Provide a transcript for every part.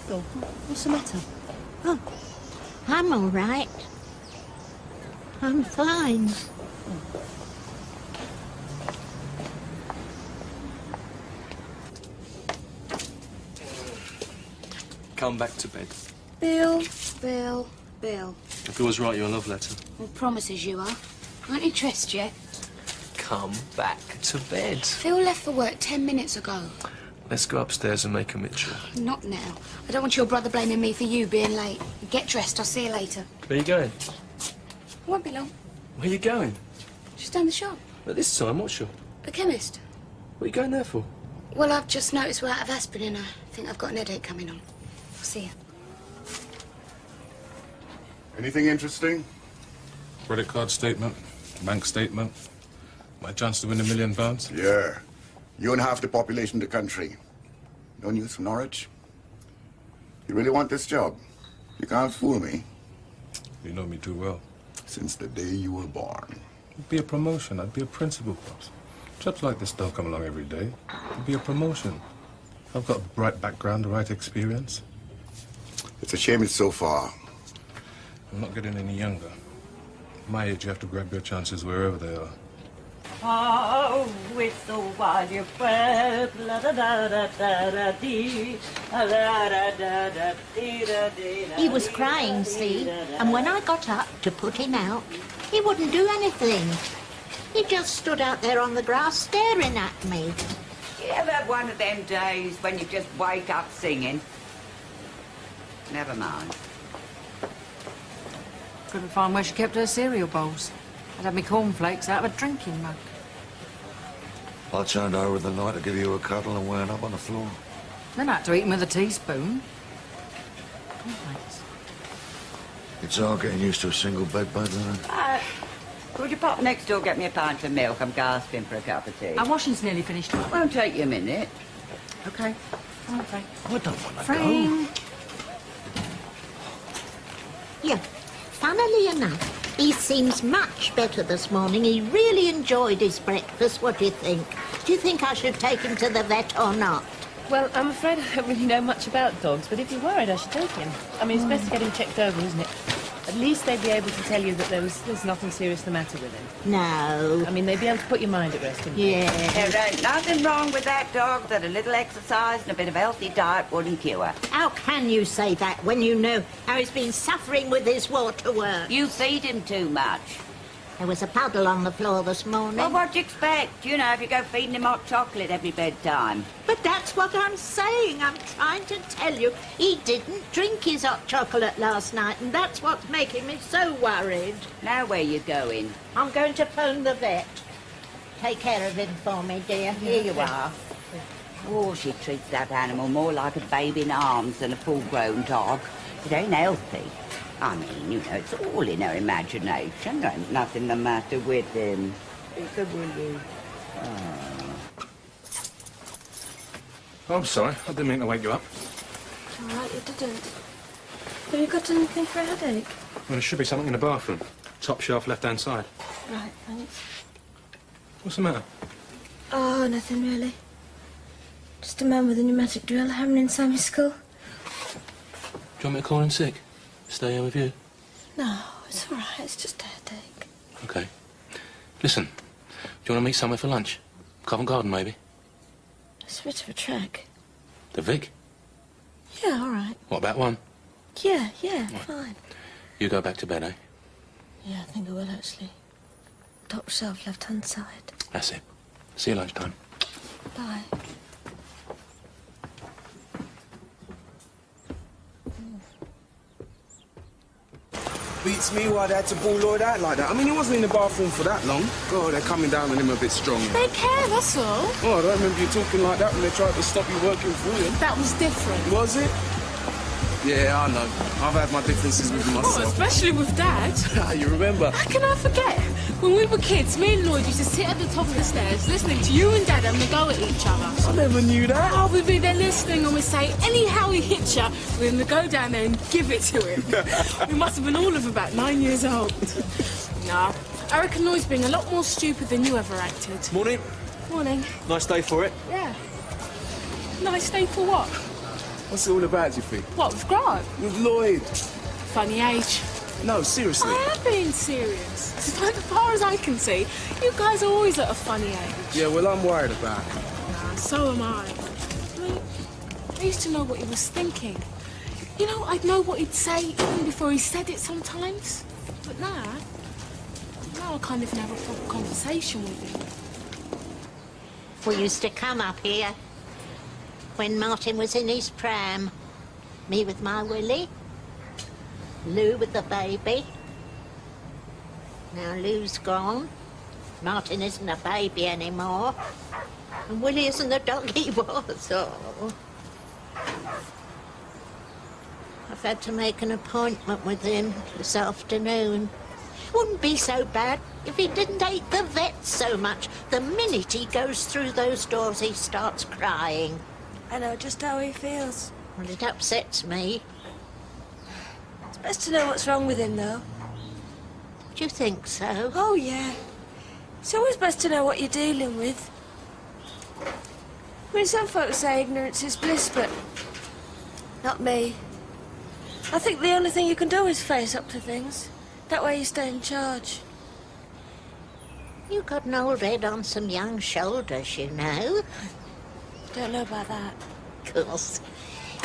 Ethel, what's the matter? Oh, I'm all right. I'm fine. Come back to bed. Bill. If it was right, your love letter. Well, promises you are. Aren't you dressed yet? Come back to bed. Phil left for work 10 minutes ago. Let's go upstairs and make a Mitchell. Not now. I don't want your brother blaming me for you being late. Get dressed. I'll see you later. Where are you going? It won't be long. Where are you going? Just down the shop. At this time, what shop? The chemist. What are you going there for? Well, I've just noticed we're out of aspirin and I think I've got an headache coming on. I'll see you. Anything interesting? Credit card statement, bank statement. My chance to win £1 million? Yeah. You and half the population of the country. No news from Norwich? You really want this job? You can't fool me. You know me too well. Since the day you were born. It'd be a promotion. I'd be a principal, Pops. Jobs like this don't come along every day. It'd be a promotion. I've got a bright background, the right experience. It's a shame it's so far. I'm not getting any younger. At my age, you have to grab your chances wherever they are. Oh, whistle while you fret, la da da da da da dee, la da da da dee da dee. He was crying, see, and when I got up to put him out, he wouldn't do anything. He just stood out there on the grass staring at me. You ever have one of them days when you just wake up singing? Never mind. Couldn't find where she kept her cereal bowls. I'd had me cornflakes out of a drinking mug. I turned over with the light to give you a cuddle and wound up on the floor. Then I had to eat them with a teaspoon. Cornflakes. It's hard getting used to a single bed, babe, isn't it? Would you pop next door, get me a pint of milk? I'm gasping for a cup of tea. Our washing's nearly finished. Won't take you a minute. OK. Come on, Frank. I don't want to Frank. Yeah, funnily enough, he seems much better this morning. He really enjoyed his breakfast. What do you think? Do you think I should take him to the vet or not? Well, I'm afraid I don't really know much about dogs, but if you're worried, I should take him. I mean, it's best to get him checked over, isn't it? At least they'd be able to tell you that there's nothing serious the matter with him. No. I mean, they'd be able to put your mind at rest, wouldn't they? Yeah. There ain't nothing wrong with that dog that a little exercise and a bit of healthy diet wouldn't cure. How can you say that when you know how he's been suffering with his waterwork? You feed him too much. There was a puddle on the floor this morning. Well, what do you expect? You know, if you go feeding him hot chocolate every bedtime. But that's what I'm saying. I'm trying to tell you. He didn't drink his hot chocolate last night, and that's what's making me so worried. Now where you going? I'm going to phone the vet. Take care of him for me, dear. Here you are. Oh, she treats that animal more like a baby in arms than a full-grown dog. It ain't healthy. I mean, you know, it's all in her imagination. There ain't nothing the matter with him. Will you? Oh, I'm sorry. I didn't mean to wake you up. It's all right, you didn't. Have you got anything for a headache? Well, there should be something in the bathroom. Top shelf, left-hand side. Right, thanks. What's the matter? Oh, nothing really. Just a man with a pneumatic drill hammering inside my skull. Do you want me to call in sick? Stay here with you? No, it's all right. It's just a headache. OK. Listen, do you want to meet somewhere for lunch? Covent Garden, maybe? It's a bit of a trek. The Vic? Yeah, all right. What about one? Yeah, Right. fine. You go back to bed, eh? Yeah, I think I will, actually. Top shelf, left-hand side. That's it. See you lunchtime. Bye. Beats me why they had to ball Lloyd out like that. I mean, he wasn't in the bathroom for that long. God, they're coming down on him a bit strong. They care, that's all. Oh, I don't remember you talking like that when they tried to stop you working for you. That was different. Was it? Yeah, I know. I've had my differences with myself. Oh, especially with Dad. You remember? How can I forget? When we were kids, me and Lloyd used to sit at the top of the stairs listening to you and Dad having a go at each other. I never knew that. Oh, we'd be there listening and we'd say, anyhow he hits you, we're going to go down there and give it to him. We must have been all of about 9 years old. Nah, I reckon Lloyd's being a lot more stupid than you ever acted. Morning. Morning. Nice day for it. Yeah. Nice day for what? What's it all about, do you think? What, with Grant? With Lloyd. Funny age. No, seriously. I am being serious. As far as I can see, you guys are always at a funny age. Yeah, well, I'm worried about it. Nah, so am I. I mean, I used to know what he was thinking. You know, I'd know what he'd say even before he said it sometimes. But now I can't even have a proper conversation with him. We used to come up here when Martin was in his pram. Me with my Willie, Lou with the baby. Now Lou's gone. Martin isn't a baby anymore. And Willie isn't the dog he was. Oh. I've had to make an appointment with him this afternoon. Wouldn't be so bad if he didn't hate the vet so much. The minute he goes through those doors, he starts crying. I know just how he feels. Well, it upsets me. It's best to know what's wrong with him, though. Do you think so? Oh, yeah. It's always best to know what you're dealing with. I mean, some folks say ignorance is bliss, but not me. I think the only thing you can do is face up to things. That way you stay in charge. You've got an old head on some young shoulders, you know. Don't know about that. Of course.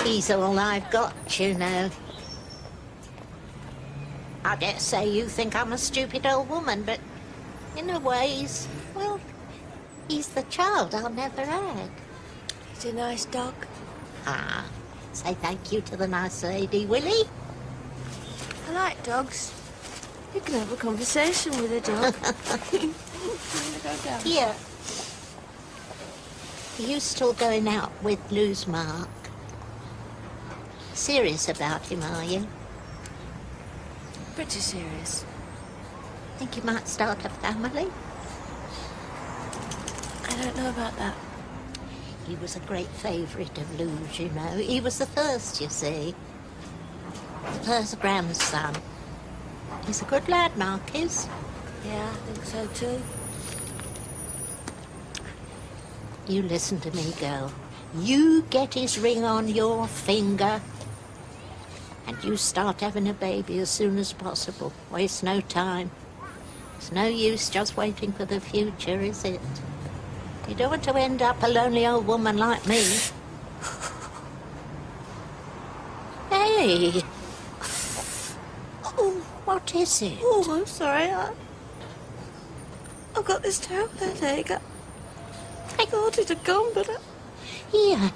He's all I've got, you know. I dare say you think I'm a stupid old woman, but in a way, he's the child I'll never had. He's a nice dog. Ah, say thank you to the nice lady, Willie. I like dogs. You can have a conversation with a dog. Here. Are you still going out with Lou's Mark? Serious about him, are you? Pretty serious. Think you might start a family? I don't know about that. He was a great favourite of Lou's, you know. He was the first, you see. The first grandson. He's a good lad, Mark is. Yeah, I think so too. You listen to me, girl. You get his ring on your finger and you start having a baby as soon as possible. Waste no time. It's no use just waiting for the future, is it? You don't want to end up a lonely old woman like me. Hey! Oh, what is it? Oh, I'm sorry. I've got this terrible headache. I thought it had gone, but... Here,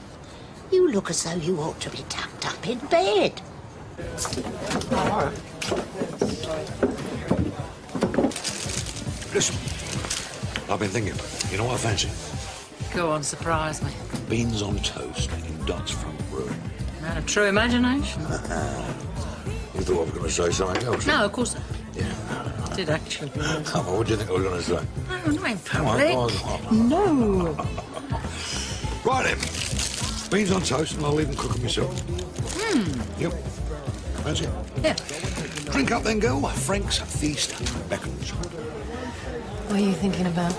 you look as though you ought to be tucked up in bed. Listen, I've been thinking, you know what I fancy? Go on, surprise me. Beans on toast in Dot's front room. Not a true imagination. You thought I was going to say something else? No, of course not. Yeah. I did actually. Come on, what do you think I was going to say? No, not in Come on, public. go on. No. Right then. Beans on toast and I'll even cook them myself. Yep. That's it. Yeah. Drink up then, girl. Frank's feast beckons. What are you thinking about?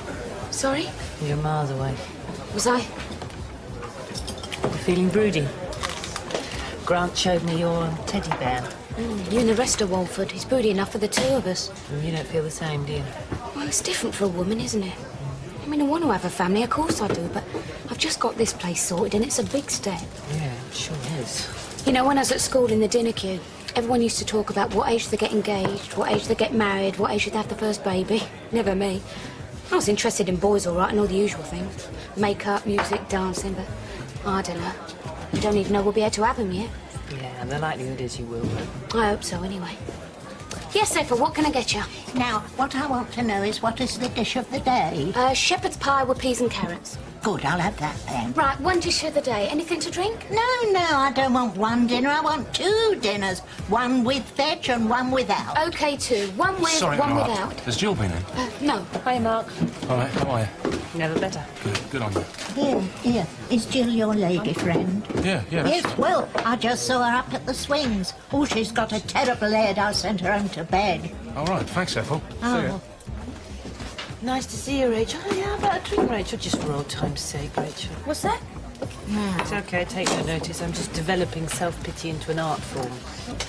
Sorry? You're miles away. Was I? You're feeling broody. Grant showed me your teddy bear. You and the rest of Walford. He's broody enough for the two of us. You don't feel the same, do you? Well, it's different for a woman, isn't it? I mean, I want to have a family, of course I do, but I've just got this place sorted and it's a big step. Yeah, it sure is. You know, when I was at school in the dinner queue, everyone used to talk about what age they get engaged, what age they get married, what age they have the first baby. Never me. I was interested in boys, all right, and all the usual things. Makeup, music, dancing, but I don't know. I don't even know we'll be able to have them yet. Yeah, and the likelihood is you will, but... I hope so, anyway. Yes, Ethel, what can I get you? Now, what I want to know is what is the dish of the day? Shepherd's pie with peas and carrots. Good, I'll have that then. Right, one dish of the day. Anything to drink? No, I don't want one dinner. I want two dinners. One with veg and one without. OK, two. One with, Sorry, one Mark. without. Has Jill been in? No. Hi, Mark. All right, how are you? Never better. Good on you. Here. Is Jill your lady friend? Yeah. Yes, well, I just saw her up at the swings. Oh, she's got a terrible head. I sent her home to bed. All right, thanks, Ethel. Oh. See ya. Nice to see you, Rachel. Oh, yeah, how about a drink, Rachel? Just for old time's sake, Rachel. What's that? It's okay, take no notice. I'm just developing self-pity into an art form.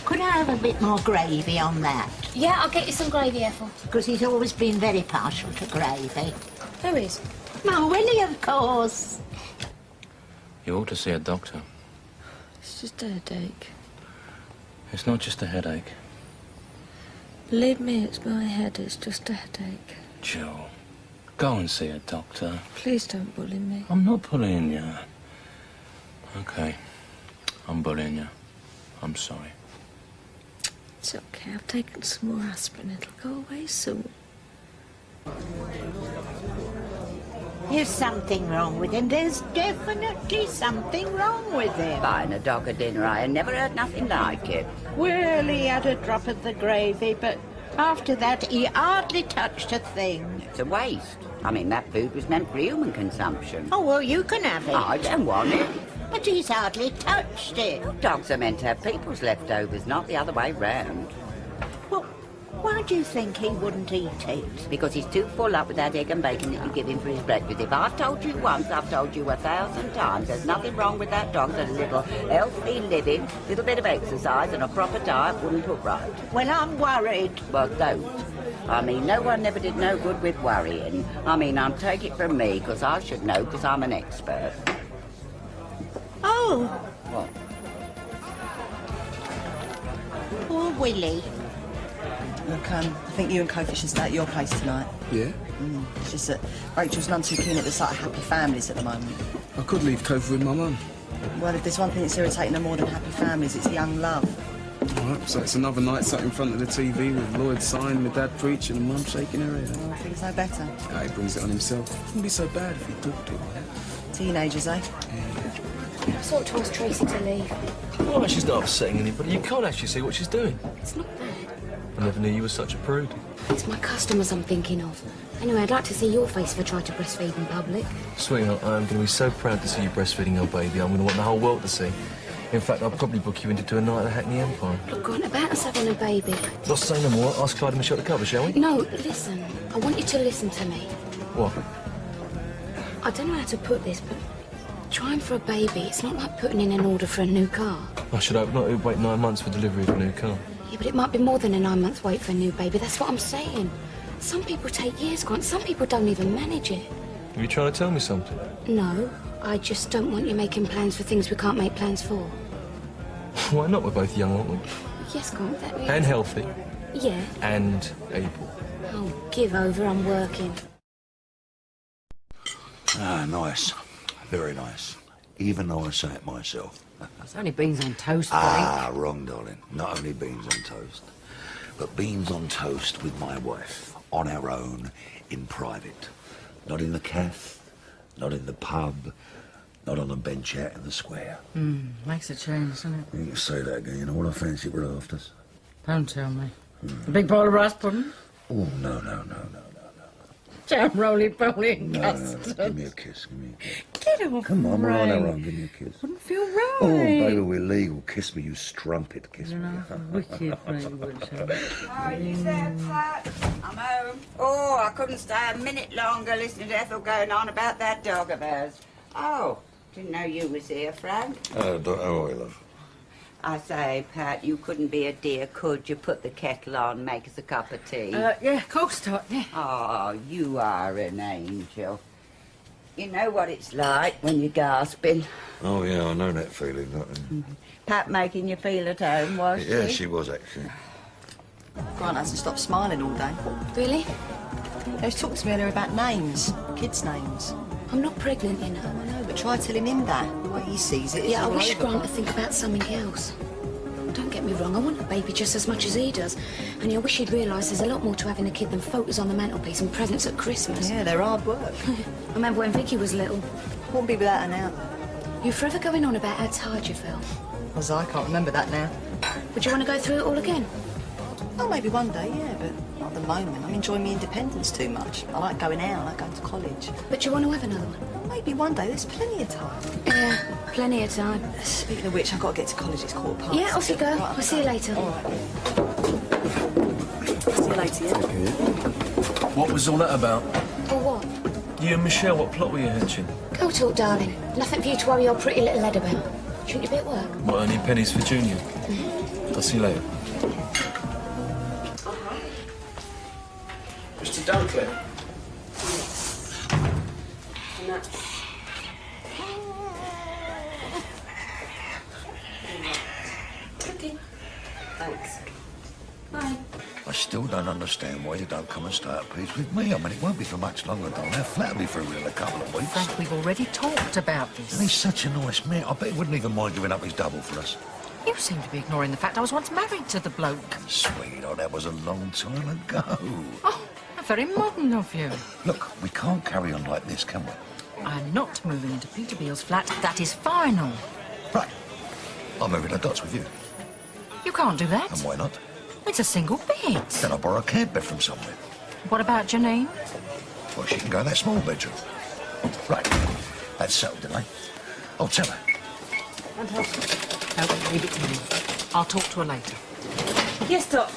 Could I have a bit more gravy on that? Yeah, I'll get you some gravy, Ethel. Because he's always been very partial to gravy. Who is? Oh, Willie, of course. You ought to see a doctor. It's just a headache. It's not just a headache. Believe me, it's my head. It's just a headache. Jill, go and see a doctor. Please don't bully me. I'm not bullying you. Okay, I'm bullying you. I'm sorry. It's okay. I've taken some more aspirin. It'll go away soon. There's something wrong with him. There's definitely something wrong with him. Buying a dog a dinner, I had never heard nothing like it. Well, he had a drop of the gravy, but after that he hardly touched a thing. It's a waste. I mean, that food was meant for human consumption. Oh, well, you can have it. I don't want it. But he's hardly touched it. Dogs are meant to have people's leftovers, not the other way round. Well, why do you think he wouldn't eat it? Because he's too full up with that egg and bacon that you give him for his breakfast. If I've told you once, I've told you 1,000 times. There's nothing wrong with that dog that a little healthy living, little bit of exercise and a proper diet wouldn't put right. Well, I'm worried. Well, don't. I mean, no one ever did no good with worrying. I mean, I'll take it from me, because I should know, because I'm an expert. Oh, What? poor Willie. Look, I think you and Kofi should stay at your place tonight. Yeah? It's just that Rachel's none too keen at the sight of happy families at the moment. I could leave Kofi with my mum. Well, if there's one thing that's irritating her more than happy families, it's young love. All right, so it's another night sat in front of the TV with Lloyd sign, my dad preaching, and mum shaking her head. Well, I think it's no better. Ah, he brings it on himself. It wouldn't be so bad if he talked to her. Teenagers, eh? I sort of told Tracy to leave. Well, she's not upsetting anybody. You can't actually see what she's doing. It's not bad. I never knew you were such a prude. It's my customers I'm thinking of. Anyway, I'd like to see your face if I try to breastfeed in public. Sweetheart, I'm going to be so proud to see you breastfeeding your baby. I'm going to want the whole world to see. In fact, I'll probably book you in to do a night at the Hackney Empire. Look, Grant, about us having a baby. Let's say no more. Ask Clyde and Michelle to cover, shall we? No, listen. I want you to listen to me. What? I don't know how to put this, but trying for a baby, it's not like putting in an order for a new car. I should hope not. It'd wait 9 months for delivery of a new car. Yeah, but it might be more than a 9-month wait for a new baby. That's what I'm saying. Some people take years, Grant. Some people don't even manage it. Are you trying to tell me something? No, I just don't want you making plans for things we can't make plans for. Why not? We're both young, aren't we? Yes, Grant, that really... And healthy. Yeah. And able. Oh, give over, I'm working. Ah, nice. Very nice. Even though I say it myself. It's only beans on toast, Ah, wrong, darling. Not only beans on toast, but beans on toast with my wife, on our own, in private. Not in the cafe, not in the pub, not on a bench out in the square. Makes a change, doesn't it? You can say that again. You know what I fancy for afters? Don't tell me. A big bowl of rice pudding? Oh, no. Jam roly-poly and No, custard. give me a kiss, give me a kiss. Get off, Come on, we're on Ray. our own, give me a kiss. Wouldn't feel right. Oh, baby, we're legal. Kiss me, you strumpet. Kiss me. Wicked language. Oh, you there, Pat? I'm home. Oh, I couldn't stay a minute longer listening to Ethel going on about that dog of hers. Oh, didn't know you was here, Frank. How are you, love? I say, Pat, you couldn't be a dear, could you? Put the kettle on, make us a cup of tea. Yeah, of course, Tot, yeah. Oh, you are an angel. You know what it's like when you're gasping. Oh, yeah, I know that feeling. Pat making you feel at home, was she? Yeah, she was, actually. Grant hasn't stopped smiling all day. Really? He was talking to me earlier about names, kids' names. I'm not pregnant, you know. I know, but try telling him that. The way he sees it is Yeah, I all wish over. Grant would think about something else. Don't get me wrong, I want a baby just as much as he does. And I wish he'd realise there's a lot more to having a kid than photos on the mantelpiece and presents at Christmas. Yeah, they're hard work. I remember when Vicky was little. Wouldn't be without her now. You're forever going on about how tired you felt. As I can't remember that now. Would you want to go through it all again? Oh, maybe one day, yeah, but not at the moment. I'm enjoying my independence too much. I like going out, I like going to college. But you want to have another one? Maybe one day, there's plenty of time. Yeah, plenty of time. Speaking of which, I've got to get to college, it's 15:15. Yeah, off you go. Right, I'll see you later. All right. See you later, yeah? What was all that about? Or what? You and Michelle, what plot were you hatching? Go talk, darling. Nothing for you to worry your pretty little head about. Shouldn't you be at work? What, any pennies for Junior? I'll see you later. Mr. Dunkley. Okay. Thanks. Bye. I still don't understand why you don't come and stay at peace with me. I mean, it won't be for much longer, Don. They'll flatter me for within a couple of weeks. Frank, we've already talked about this. And he's such a nice man. I bet he wouldn't even mind giving up his double for us. You seem to be ignoring the fact I was once married to the bloke. Sweetheart, that was a long time ago. Oh, very modern of you. Look, we can't carry on like this, can we? I'm not moving into Peter Beale's flat. That is final. Right. I'm moving the dots with you. You can't do that. And why not? It's a single bed. Then I'll borrow a camp bed from somewhere. What about Janine? Well, she can go in that small bedroom. Right. That's settled, didn't I? I'll tell her. No, leave it to me. I'll talk to her later. Yes, Doc.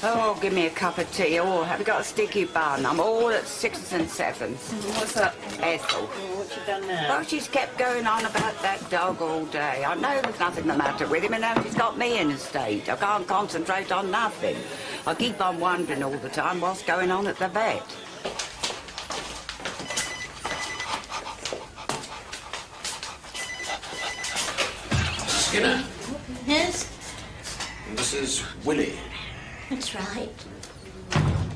Oh, give me a cup of tea. Oh, have you got a sticky bun? I'm all at 6s and 7s. What's that? Ethel. What's she done now? Well, she's kept going on about that dog all day. I know there's nothing the matter with him, and now she's got me in a state. I can't concentrate on nothing. I keep on wondering all the time what's going on at the vet. Skinner. Yes? This is Willie. That's right.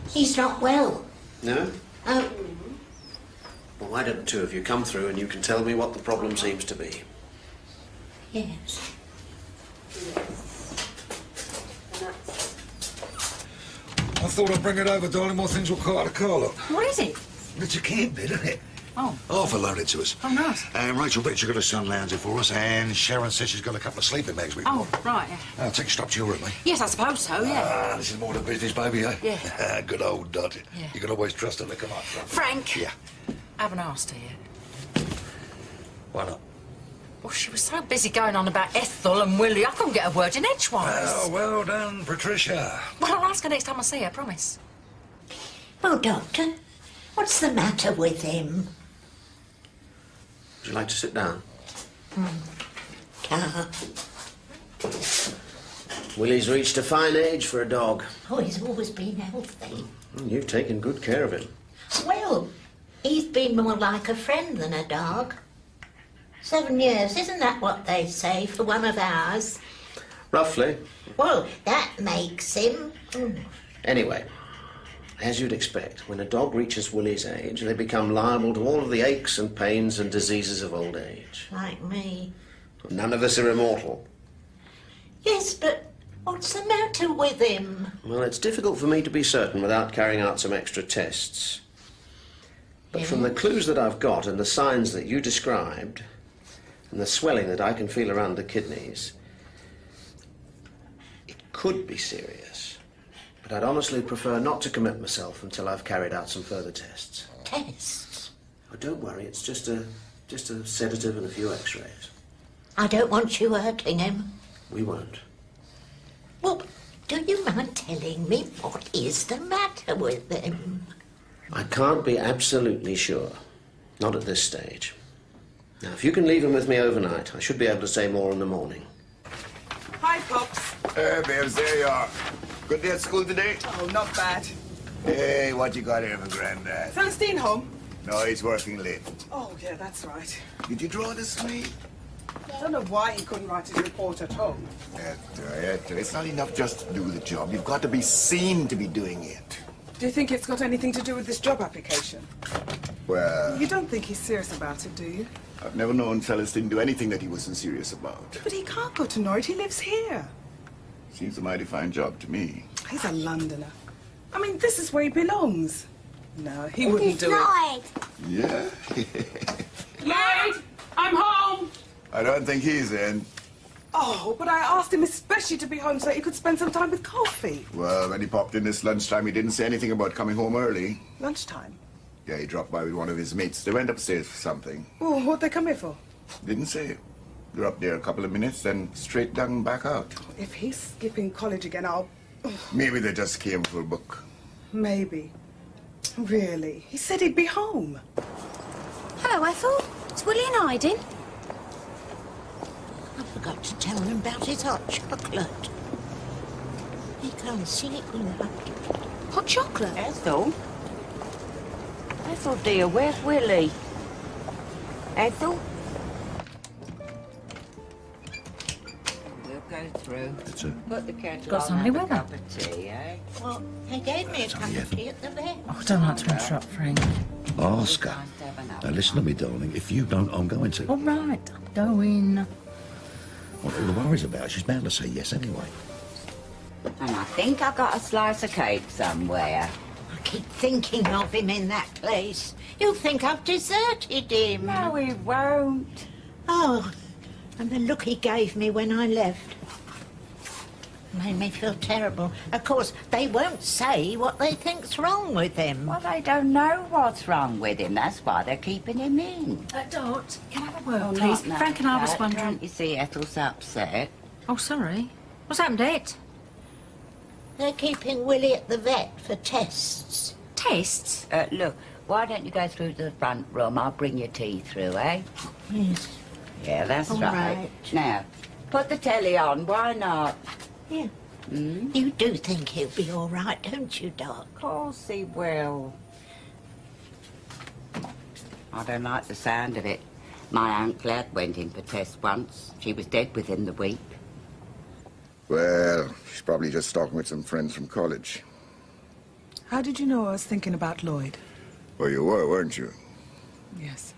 He's not well. No? Oh, Well, why don't the two of you come through and you can tell me what the problem seems to be? yes. I thought I'd bring it over, darling, while things were quite out of car, look. What is it? It's a camp bed, isn't it? Oh. Arthur loaned it to us. Oh, nice. And Rachel bet she got a sun lounger for us, and Sharon says she's got a couple of sleeping bags we Oh, right, yeah. I'll take you straight to your room, eh? Yes, I suppose so, yeah. Ah, this is more than business, baby, eh? Yeah. Good old Dot. Yeah. You can always trust her to come up. Frank. Yeah. I haven't asked her yet. Why not? Well, she was so busy going on about Ethel and Willie, I couldn't get a word in edgewise. Oh, well done, Patricia. Well, I'll ask her next time I see her, promise. Well, Doctor, what's the matter with him? Would you like to sit down? Can't. Willie's reached a fine age for a dog. Oh, he's always been healthy. You've taken good care of him. Well, he's been more like a friend than a dog. 7 years, isn't that what they say for one of ours? Roughly. Well, that makes him... Anyway, as you'd expect, when a dog reaches Willie's age, they become liable to all of the aches and pains and diseases of old age. Like me. None of us are immortal. Yes, but what's the matter with him? Well, it's difficult for me to be certain without carrying out some extra tests. But from the clues that I've got and the signs that you described, and the swelling that I can feel around the kidneys, it could be serious. But I'd honestly prefer not to commit myself until I've carried out some further tests. Tests? Oh, don't worry, it's just a sedative and a few x-rays. I don't want you hurting him. We won't. Well, do you mind telling me what is the matter with him? I can't be absolutely sure. Not at this stage. Now, if you can leave him with me overnight, I should be able to say more in the morning. Hi, Pops. Hey, babes, there you are. Good day at school today? Oh, not bad. Hey, what you got here for Grandad? Celestine home? No, he's working late. Oh, yeah, that's right. Did you draw this slate? I don't know why he couldn't write his report at home. It's not enough just to do the job. You've got to be seen to be doing it. Do you think it's got anything to do with this job application? Well, You don't think he's serious about it, do you? I've never known Celestine do anything that he wasn't serious about. But he can't go to Norwich. He lives here. Seems a mighty fine job to me. He's a Londoner. I mean, this is where he belongs. No, he wouldn't do it. Yeah? Lloyd, I'm home. I don't think he's in. Oh, but I asked him especially to be home so he could spend some time with Kofi. Well, when he popped in this lunchtime, he didn't say anything about coming home early. Lunchtime? Yeah, he dropped by with one of his mates. They went upstairs for something. Oh, what'd they come here for? Didn't say. They're up there a couple of minutes, then straight down back out. If he's skipping college again, I'll... Maybe they just came for a book. Maybe. Really? He said he'd be home. Hello, Ethel. It's Willie in hiding? I forgot to tell him about his hot chocolate. He can't sleep without it. Hot chocolate? Ethel? Ethel, dear, where's Willie? Ethel? We'll go through. It's a... Put the kettle Got on, somebody have a with her? cup of tea, eh? Well, they gave me a cup of tea at the vet. Oh, I don't like to interrupt, Frank. Ask her. Now listen to me, darling. If you don't, I'm going to. All right, I'm going. What all the worries about? She's bound to say yes anyway. And I think I got a slice of cake somewhere. I keep thinking of him in that place. He'll think I've deserted him. No, he won't. Oh, and the look he gave me when I left made me feel terrible. Of course, they won't say what they think's wrong with him. Well, they don't know what's wrong with him. That's why they're keeping him in. Dot, can I have a word, Oh, please? not now, Frank and I was Cat. wondering... Can't you see Ethel's upset? Oh, sorry. What's happened, Ed? They're keeping Willie at the vet for tests. Tests? Look, why don't you go through to the front room? I'll bring your tea through, eh? Yes. Yeah, that's All right. right. Now, put the telly on. Why not? Yeah. You do think he'll be all right, don't you, Doc? Of course he will. I don't like the sound of it. My Aunt Glad went in for tests once. She was dead within the week. Well, she's probably just talking with some friends from college. How did you know I was thinking about Lloyd? Well, you were, weren't you? Yes.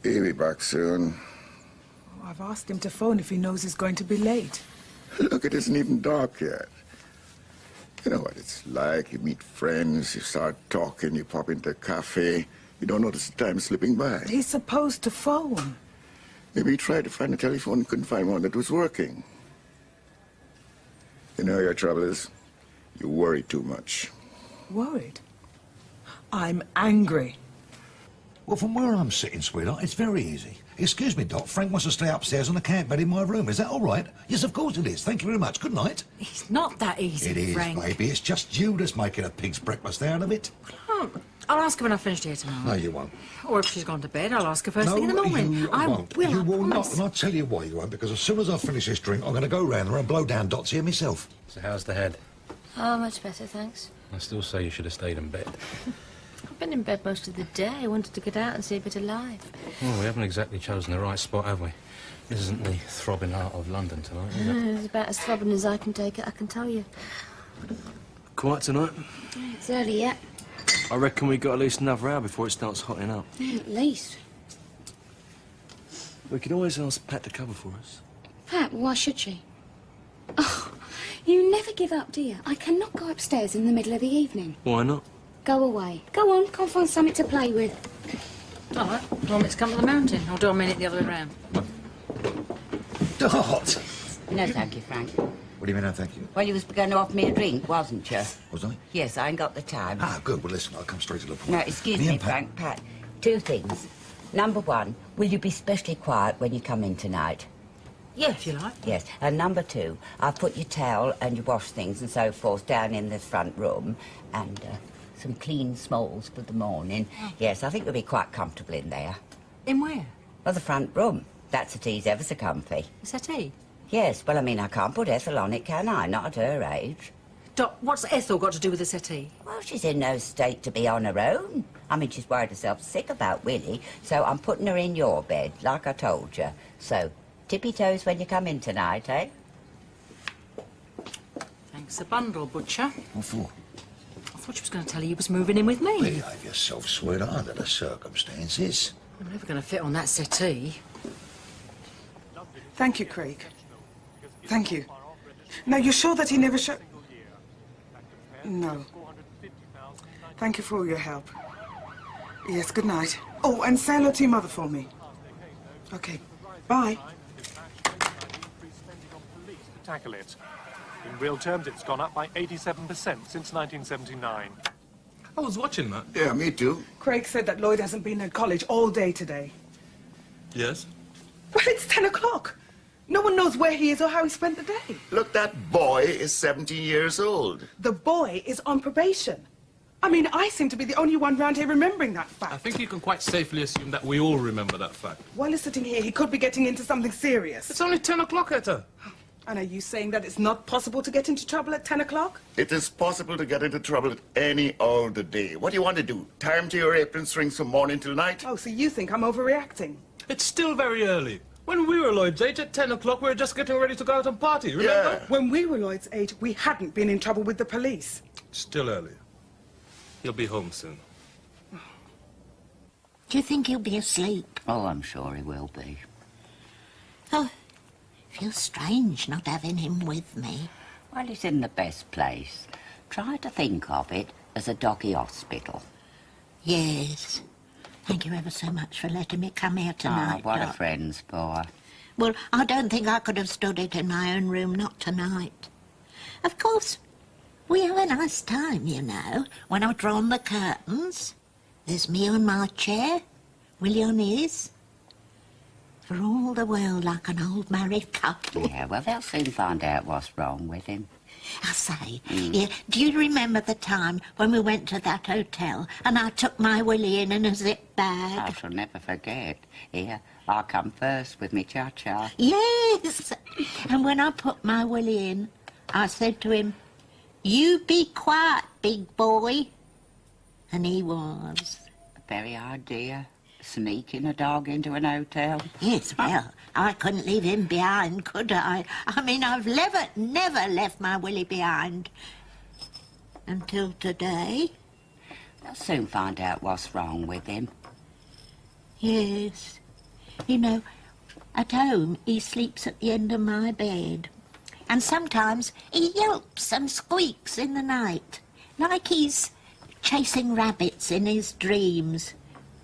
He'll be back soon. Oh, I've asked him to phone if he knows he's going to be late. Look, it isn't even dark yet. You know what it's like. You meet friends, you start talking, you pop into a cafe. You don't notice the time slipping by. He's supposed to phone. Maybe he tried to find a telephone and couldn't find one that was working. You know your trouble is? You worry too much. Worried? I'm angry. Well, from where I'm sitting, sweetheart, it's very easy. Excuse me, Doc. Frank wants to stay upstairs on the camp bed in my room. Is that all right? Yes, of course it is. Thank you very much. Good night. It's not that easy, It is, Frank. baby. It's just you that's making a pig's breakfast out of it. Oh, I'll ask her when I've finished here tomorrow. No, you won't. Or if she's gone to bed, I'll ask her first no, thing in the morning. You I won't. will. You I will not. promise. And I'll tell you why you won't, because as soon as I finish this drink, I'm going to go round there and blow down Dot's here myself. So how's the head? Oh, much better, thanks. I still say you should have stayed in bed. I've been in bed most of the day. I wanted to get out and see a bit of life. Well, we haven't exactly chosen the right spot, have we? This isn't the throbbing heart of London tonight, is it? It's about as throbbing as I can take it, I can tell you. Quiet tonight? It's early yet. I reckon we got at least another hour before it starts hotting up. Yeah, at least. We could always ask Pat to cover for us. Pat, why should she? Oh, you never give up, do you? I cannot go upstairs in the middle of the evening. Why not? Go away. Go on, go and find something to play with. All right. Do you want me to come to the mountain, or do I mean it the other way round? Dot! No, thank you, Frank. What do you mean, no, thank you? Well, you was going to offer me a drink, wasn't you? Was I? Yes, I ain't got the time. Ah, good. Well, listen, I'll come straight to the point. No, excuse me, and Pat- Frank, Pat. Two things. Number one, will you be specially quiet when you come in tonight? Yeah, if you like. Yes. And number two, I've put your towel and your wash things and so forth down in the front room and some clean smalls for the morning. Oh. Yes, I think we'll be quite comfortable in there. In where? Well, the front room. That settee's ever so comfy. The settee? Yes, well, I mean, I can't put Ethel on it, can I? Not at her age. Dot, what's Ethel got to do with the settee? Well, she's in no state to be on her own. I mean, she's worried herself sick about Willie, so I'm putting her in your bed, like I told you. So, tippy-toes when you come in tonight, eh? Thanks a bundle, Butcher. What for? I thought she was going to tell you was moving in with me. Behave yourself, sweetheart, under the circumstances. I'm never going to fit on that settee. Thank you, Craig. Thank you. Now, you're sure that he never showed... No. Thank you for all your help. Yes, good night. Oh, and say hello to your mother for me. Okay. Bye. Tackle it. In real terms, it's gone up by 87% since 1979. I was watching that. Yeah, me too. Craig said that Lloyd hasn't been at college all day today. Yes? Well, it's 10 o'clock. No one knows where he is or how he spent the day. Look, that boy is 17 years old. The boy is on probation. I mean, I seem to be the only one round here remembering that fact. I think you can quite safely assume that we all remember that fact. While he's sitting here, he could be getting into something serious. It's only 10 o'clock, Etta. And are you saying that it's not possible to get into trouble at 10 o'clock? It is possible to get into trouble at any hour of the day. What do you want to do? Tie him to your apron strings from morning till night? Oh, so you think I'm overreacting? It's still very early. When we were Lloyd's age, at 10 o'clock, we were just getting ready to go out and party, remember? Yeah. When we were Lloyd's age, we hadn't been in trouble with the police. Still early. He'll be home soon. Do you think he'll be asleep? Oh, I'm sure he will be. Oh, feels strange not having him with me. Well, he's in the best place. Try to think of it as a doggy hospital. Yes. Thank you ever so much for letting me come here tonight, Oh, what a Doc. friend's boy. Well, I don't think I could have stood it in my own room, not tonight. Of course, we have a nice time, you know, when I've drawn the curtains. There's me on my chair, Willie on his. For all the world like an old married couple. Yeah, well, they'll soon find out what's wrong with him. I say, yeah, do you remember the time when we went to that hotel and I took my Willie in a zip bag? I shall never forget. Here, I'll come first with me cha-cha. Yes! And when I put my Willie in, I said to him, "You be quiet, big boy." And he was. A very idea. Sneaking a dog into an hotel. Yes, well, I couldn't leave him behind, could I? I mean, I've never left my Willie behind. Until today. They'll soon find out what's wrong with him. Yes. You know, at home he sleeps at the end of my bed. And sometimes he yelps and squeaks in the night, like he's chasing rabbits in his dreams.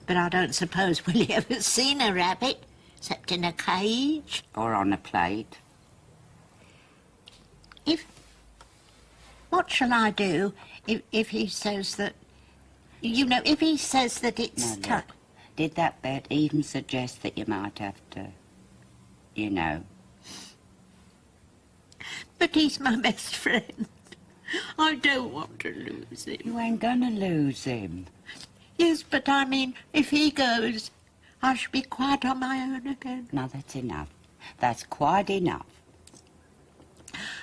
But I don't suppose Willie ever seen a rabbit, except in a cage. Or on a plate. What shall I do if he says that... You know, if he says that it's... Now, look, did that bet even suggest that you might have to, you know... But he's my best friend. I don't want to lose him. You ain't gonna lose him. Yes, but I mean, if he goes, I shall be quite on my own again. No, that's enough. That's quite enough.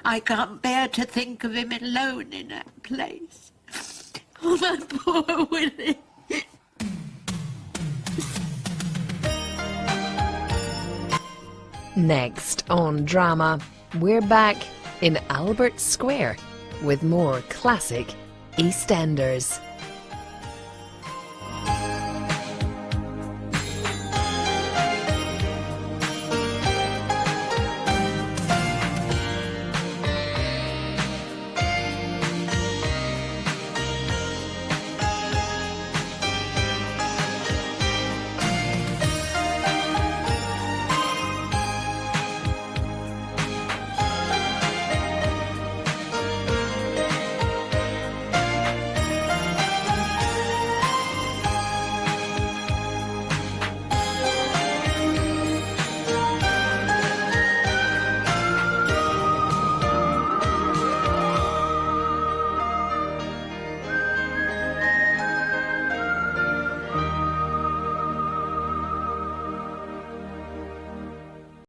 I can't bear to think of him alone in that place. Oh, my poor Willie. Next on Drama, we're back in Albert Square with more classic Eastenders.